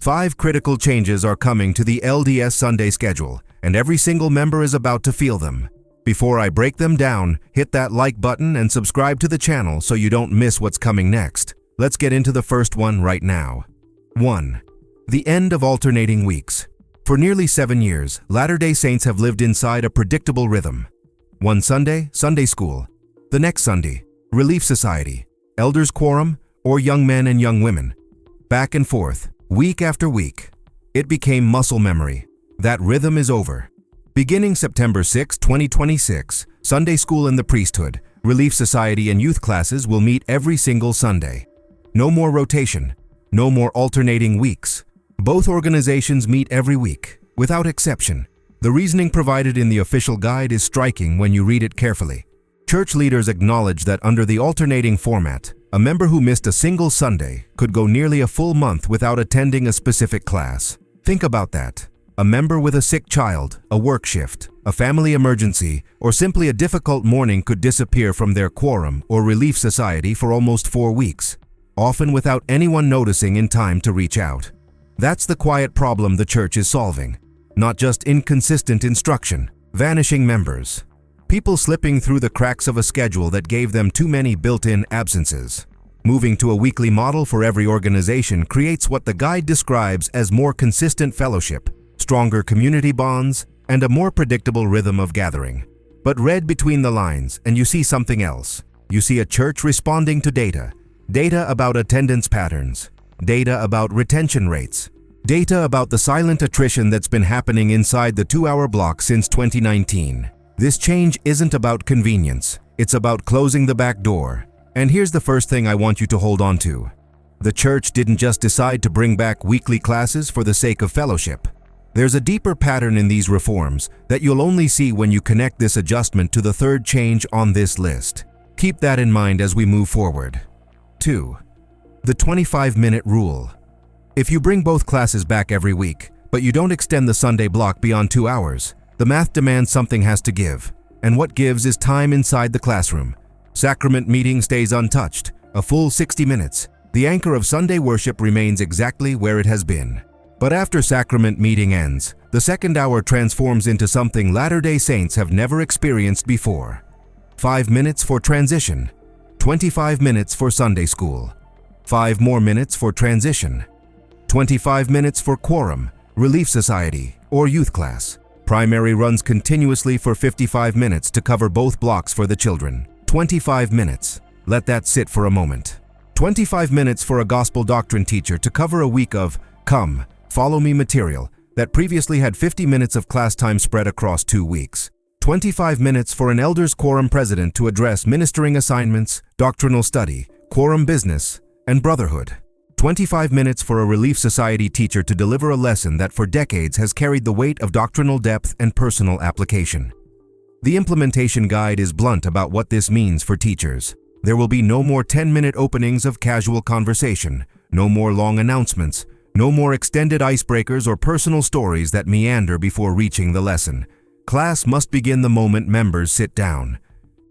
5 critical changes are coming to the LDS Sunday schedule, and every single member is about to feel them. Before I break them down, hit that like button and subscribe to the channel so you don't miss what's coming next. Let's get into the first one right now. 1. The end of alternating weeks. For nearly 7 years, Latter-day Saints have lived inside a predictable rhythm. One Sunday, Sunday school. The next Sunday, Relief Society, Elders Quorum, or Young Men and Young Women. Back and forth, week after week. It became muscle memory. That rhythm is over. Beginning September 6, 2026, Sunday School and the Priesthood, Relief Society and youth classes will meet every single Sunday. No more rotation. No more alternating weeks. Both organizations meet every week, without exception. The reasoning provided in the official guide is striking when you read it carefully. Church leaders acknowledge that under the alternating format, a member who missed a single Sunday could go nearly a full month without attending a specific class. Think about that. A member with a sick child, a work shift, a family emergency, or simply a difficult morning could disappear from their quorum or relief society for almost 4 weeks, often without anyone noticing in time to reach out. That's the quiet problem the church is solving. Not just inconsistent instruction, vanishing members. People slipping through the cracks of a schedule that gave them too many built-in absences. Moving to a weekly model for every organization creates what the guide describes as more consistent fellowship, stronger community bonds, and a more predictable rhythm of gathering. But read between the lines and you see something else. You see a church responding to data. Data about attendance patterns. Data about retention rates. Data about the silent attrition that's been happening inside the 2-hour block since 2019. This change isn't about convenience. It's about closing the back door. And here's the first thing I want you to hold on to. The church didn't just decide to bring back weekly classes for the sake of fellowship. There's a deeper pattern in these reforms that you'll only see when you connect this adjustment to the third change on this list. Keep that in mind as we move forward. 2. The 25-minute rule. If you bring both classes back every week, but you don't extend the Sunday block beyond 2 hours, the math demands something has to give. And what gives is time inside the classroom. Sacrament meeting stays untouched, a full 60 minutes. The anchor of Sunday worship remains exactly where it has been. But after sacrament meeting ends, the second hour transforms into something Latter-day Saints have never experienced before. 5 minutes for transition. 25 minutes for Sunday school. 5 more minutes for transition. 25 minutes for quorum, relief society, or youth class. Primary runs continuously for 55 minutes to cover both blocks for the children. 25 minutes. Let that sit for a moment. 25 minutes for a gospel doctrine teacher to cover a week of come, follow me material that previously had 50 minutes of class time spread across 2 weeks. 25 minutes for an elders quorum president to address ministering assignments, doctrinal study, quorum business, and brotherhood. 25 minutes for a relief society teacher to deliver a lesson that for decades has carried the weight of doctrinal depth and personal application. The implementation guide is blunt about what this means for teachers. There will be no more 10-minute openings of casual conversation, no more long announcements, no more extended icebreakers or personal stories that meander before reaching the lesson. Class must begin the moment members sit down.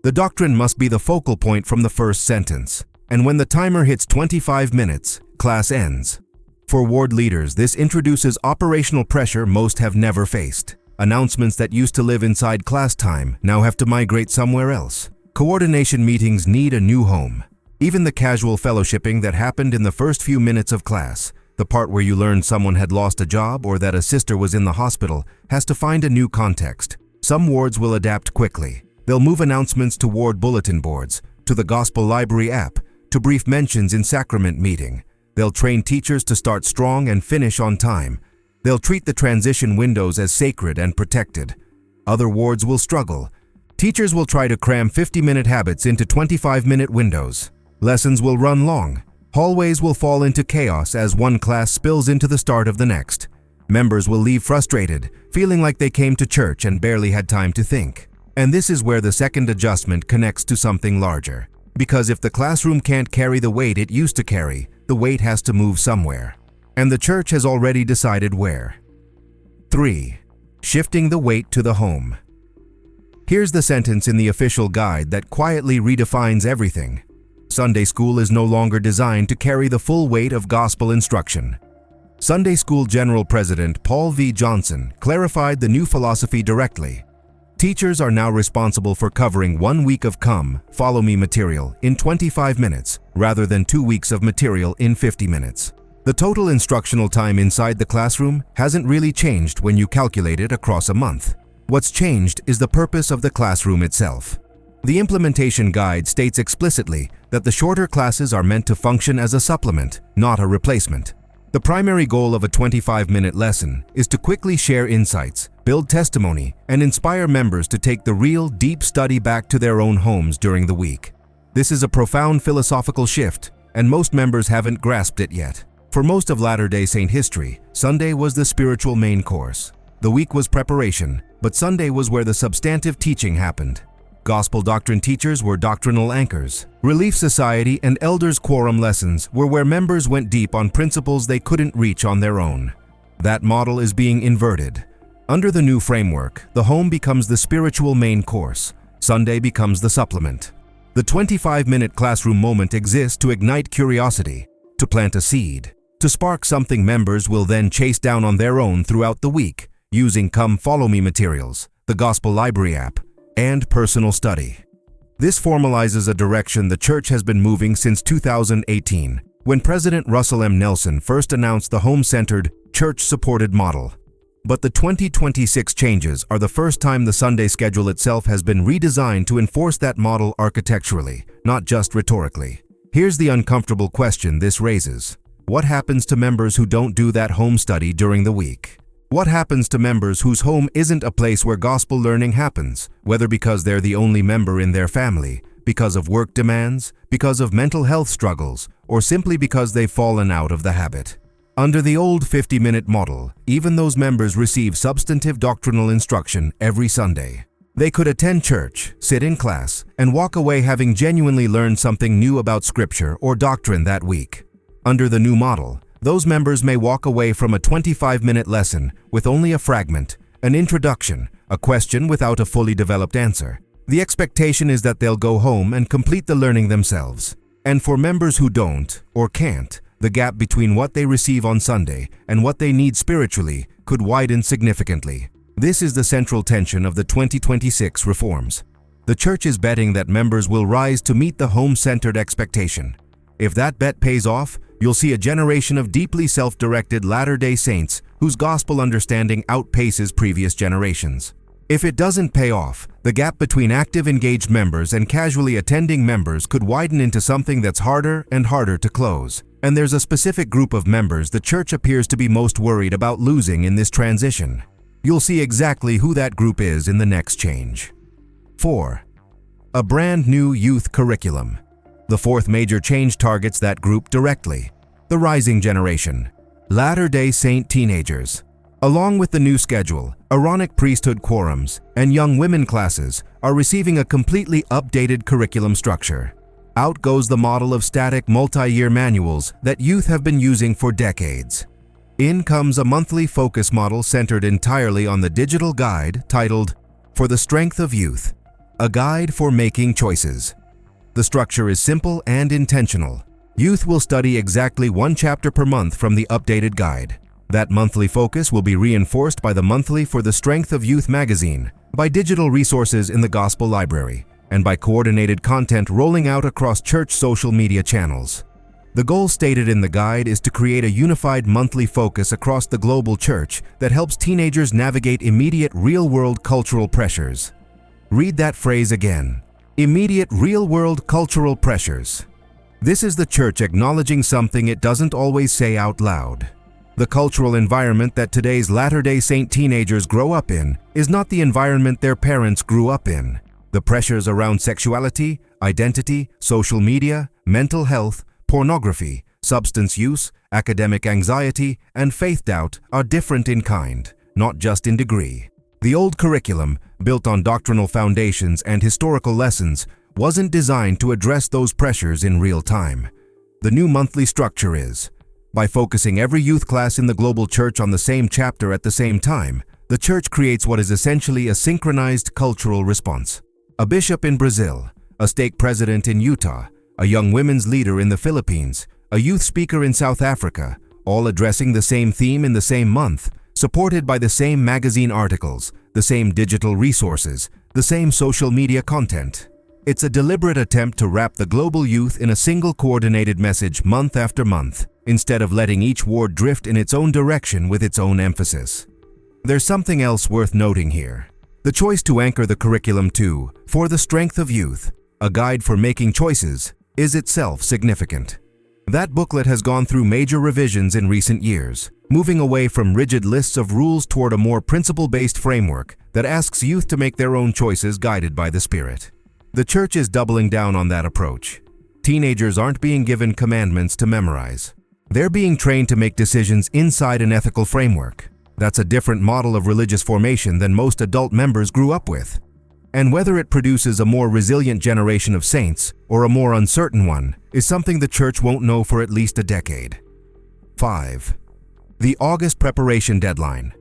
The doctrine must be the focal point from the first sentence. And when the timer hits 25 minutes, class ends. For ward leaders, this introduces operational pressure most have never faced. Announcements that used to live inside class time now have to migrate somewhere else. Coordination meetings need a new home. Even the casual fellowshipping that happened in the first few minutes of class, the part where you learned someone had lost a job or that a sister was in the hospital, has to find a new context. Some wards will adapt quickly. They'll move announcements to ward bulletin boards, to the Gospel Library app, to brief mentions in sacrament meeting. They'll train teachers to start strong and finish on time. They'll treat the transition windows as sacred and protected. Other wards will struggle. Teachers will try to cram 50-minute habits into 25-minute windows. Lessons will run long. Hallways will fall into chaos as one class spills into the start of the next. Members will leave frustrated, feeling like they came to church and barely had time to think. And this is where the second adjustment connects to something larger. Because if the classroom can't carry the weight it used to carry, the weight has to move somewhere. And the church has already decided where. 3. Shifting the weight to the home. Here's the sentence in the official guide that quietly redefines everything. Sunday school is no longer designed to carry the full weight of gospel instruction. Sunday School General President Paul V. Johnson clarified the new philosophy directly. Teachers are now responsible for covering 1 week of Come, Follow Me material in 25 minutes rather than 2 weeks of material in 50 minutes. The total instructional time inside the classroom hasn't really changed when you calculate it across a month. What's changed is the purpose of the classroom itself. The implementation guide states explicitly that the shorter classes are meant to function as a supplement, not a replacement. The primary goal of a 25-minute lesson is to quickly share insights, build testimony, and inspire members to take the real, deep study back to their own homes during the week. This is a profound philosophical shift, and most members haven't grasped it yet. For most of Latter-day Saint history, Sunday was the spiritual main course. The week was preparation, but Sunday was where the substantive teaching happened. Gospel doctrine teachers were doctrinal anchors. Relief Society and Elders Quorum lessons were where members went deep on principles they couldn't reach on their own. That model is being inverted. Under the new framework, the home becomes the spiritual main course. Sunday becomes the supplement. The 25-minute classroom moment exists to ignite curiosity, to plant a seed, to spark something members will then chase down on their own throughout the week, using Come Follow Me materials, the Gospel Library app, and personal study. This formalizes a direction the church has been moving since 2018, when President Russell M. Nelson first announced the home-centered, church-supported model. But the 2026 changes are the first time the Sunday schedule itself has been redesigned to enforce that model architecturally, not just rhetorically. Here's the uncomfortable question this raises. What happens to members who don't do that home study during the week? What happens to members whose home isn't a place where gospel learning happens, whether because they're the only member in their family, because of work demands, because of mental health struggles, or simply because they've fallen out of the habit? Under the old 50-minute model, even those members receive substantive doctrinal instruction every Sunday. They could attend church, sit in class, and walk away having genuinely learned something new about Scripture or doctrine that week. Under the new model, those members may walk away from a 25-minute lesson with only a fragment, an introduction, a question without a fully developed answer. The expectation is that they'll go home and complete the learning themselves. And for members who don't or can't, the gap between what they receive on Sunday and what they need spiritually could widen significantly. This is the central tension of the 2026 reforms. The church is betting that members will rise to meet the home-centered expectation. If that bet pays off, you'll see a generation of deeply self-directed Latter-day Saints whose gospel understanding outpaces previous generations. If it doesn't pay off, the gap between active engaged members and casually attending members could widen into something that's harder and harder to close. And there's a specific group of members the church appears to be most worried about losing in this transition. You'll see exactly who that group is in the next change. 4. A brand new youth curriculum. The fourth major change targets that group directly: the rising generation, Latter-day Saint teenagers. Along with the new schedule, Aaronic priesthood quorums and young women classes are receiving a completely updated curriculum structure. Out goes the model of static multi-year manuals that youth have been using for decades. In comes a monthly focus model centered entirely on the digital guide titled For the Strength of Youth, a guide for making choices. The structure is simple and intentional. Youth will study exactly one chapter per month from the updated guide. That monthly focus will be reinforced by the monthly For the Strength of Youth magazine, by digital resources in the Gospel Library, and by coordinated content rolling out across church social media channels. The goal stated in the guide is to create a unified monthly focus across the global church that helps teenagers navigate immediate real-world cultural pressures. Read that phrase again. Immediate real-world cultural pressures. This is the church acknowledging something it doesn't always say out loud. The cultural environment that today's Latter-day Saint teenagers grow up in is not the environment their parents grew up in. The pressures around sexuality, identity, social media, mental health, pornography, substance use, academic anxiety, and faith doubt are different in kind, not just in degree. The old curriculum, built on doctrinal foundations and historical lessons, wasn't designed to address those pressures in real time. The new monthly structure is. By focusing every youth class in the global church on the same chapter at the same time, the church creates what is essentially a synchronized cultural response. A bishop in Brazil, a stake president in Utah, a young women's leader in the Philippines, a youth speaker in South Africa, all addressing the same theme in the same month, supported by the same magazine articles, the same digital resources, the same social media content. It's a deliberate attempt to wrap the global youth in a single coordinated message month after month, instead of letting each ward drift in its own direction with its own emphasis. There's something else worth noting here. The choice to anchor the curriculum to For the Strength of Youth, a guide for making choices, is itself significant. That booklet has gone through major revisions in recent years, moving away from rigid lists of rules toward a more principle-based framework that asks youth to make their own choices guided by the Spirit. The Church is doubling down on that approach. Teenagers aren't being given commandments to memorize. They're being trained to make decisions inside an ethical framework. That's a different model of religious formation than most adult members grew up with. And whether it produces a more resilient generation of saints or a more uncertain one is something the Church won't know for at least a decade. 5. The August preparation deadline.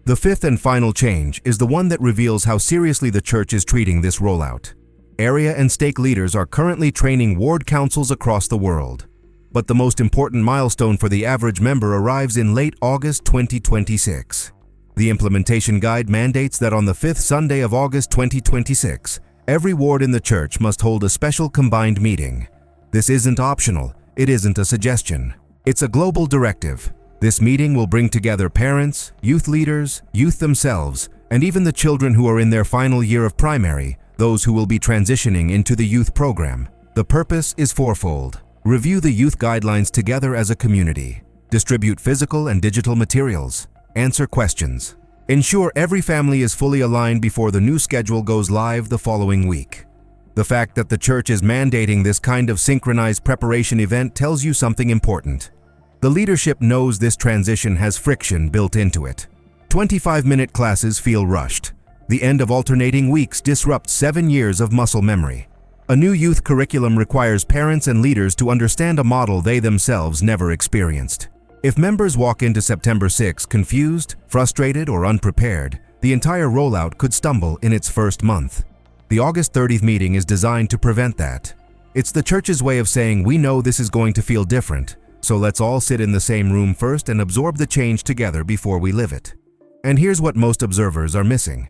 The fifth and final change is the one that reveals how seriously the Church is treating this rollout. Area and stake leaders are currently training ward councils across the world. But the most important milestone for the average member arrives in late August 2026. The implementation guide mandates that on the fifth Sunday of August 2026, every ward in the Church must hold a special combined meeting. This isn't optional, it isn't a suggestion. It's a global directive. This meeting will bring together parents, youth leaders, youth themselves, and even the children who are in their final year of primary, those who will be transitioning into the youth program. The purpose is fourfold. Review the youth guidelines together as a community. Distribute physical and digital materials. Answer questions. Ensure every family is fully aligned before the new schedule goes live the following week. The fact that the Church is mandating this kind of synchronized preparation event tells you something important. The leadership knows this transition has friction built into it. 25-minute classes feel rushed. The end of alternating weeks disrupts 7 years of muscle memory. A new youth curriculum requires parents and leaders to understand a model they themselves never experienced. If members walk into September 6 confused, frustrated, or unprepared, the entire rollout could stumble in its first month. The August 30th meeting is designed to prevent that. It's the Church's way of saying, we know this is going to feel different, so let's all sit in the same room first and absorb the change together before we live it. And here's what most observers are missing.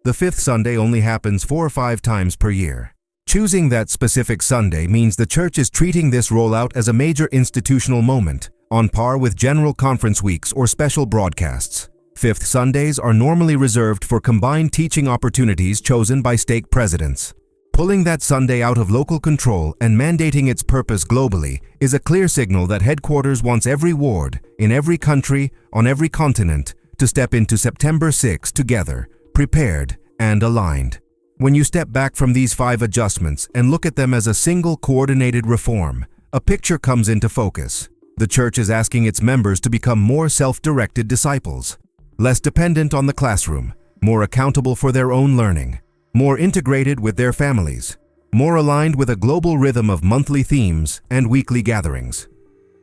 The fifth Sunday only happens 4 or 5 times per year. Choosing that specific Sunday means the Church is treating this rollout as a major institutional moment, on par with general conference weeks or special broadcasts. Fifth Sundays are normally reserved for combined teaching opportunities chosen by stake presidents. Pulling that Sunday out of local control and mandating its purpose globally is a clear signal that headquarters wants every ward, in every country, on every continent, to step into September 6 together, prepared and aligned. When you step back from these 5 adjustments and look at them as a single coordinated reform, a picture comes into focus. The Church is asking its members to become more self-directed disciples, less dependent on the classroom, more accountable for their own learning, more integrated with their families, more aligned with a global rhythm of monthly themes and weekly gatherings.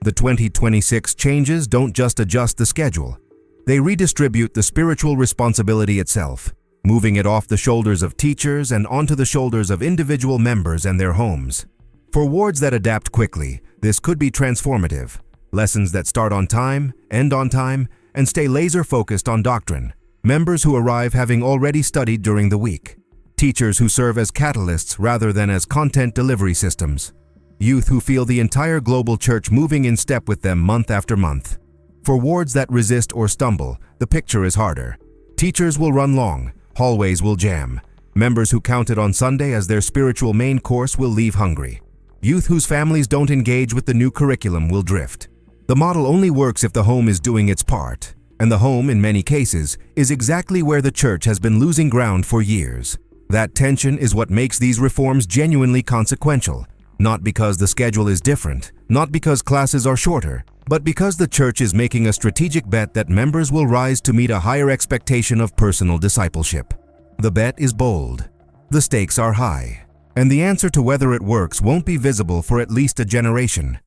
The 2026 changes don't just adjust the schedule. They redistribute the spiritual responsibility itself, moving it off the shoulders of teachers and onto the shoulders of individual members and their homes. For wards that adapt quickly, this could be transformative. Lessons that start on time, end on time, and stay laser-focused on doctrine. Members who arrive having already studied during the week. Teachers who serve as catalysts rather than as content delivery systems. Youth who feel the entire global Church moving in step with them month after month. For wards that resist or stumble, the picture is harder. Teachers will run long, hallways will jam. Members who counted on Sunday as their spiritual main course will leave hungry. Youth whose families don't engage with the new curriculum will drift. The model only works if the home is doing its part, and the home, in many cases, is exactly where the Church has been losing ground for years. That tension is what makes these reforms genuinely consequential, not because the schedule is different, not because classes are shorter, but because the Church is making a strategic bet that members will rise to meet a higher expectation of personal discipleship. The bet is bold. The stakes are high. And the answer to whether it works won't be visible for at least a generation.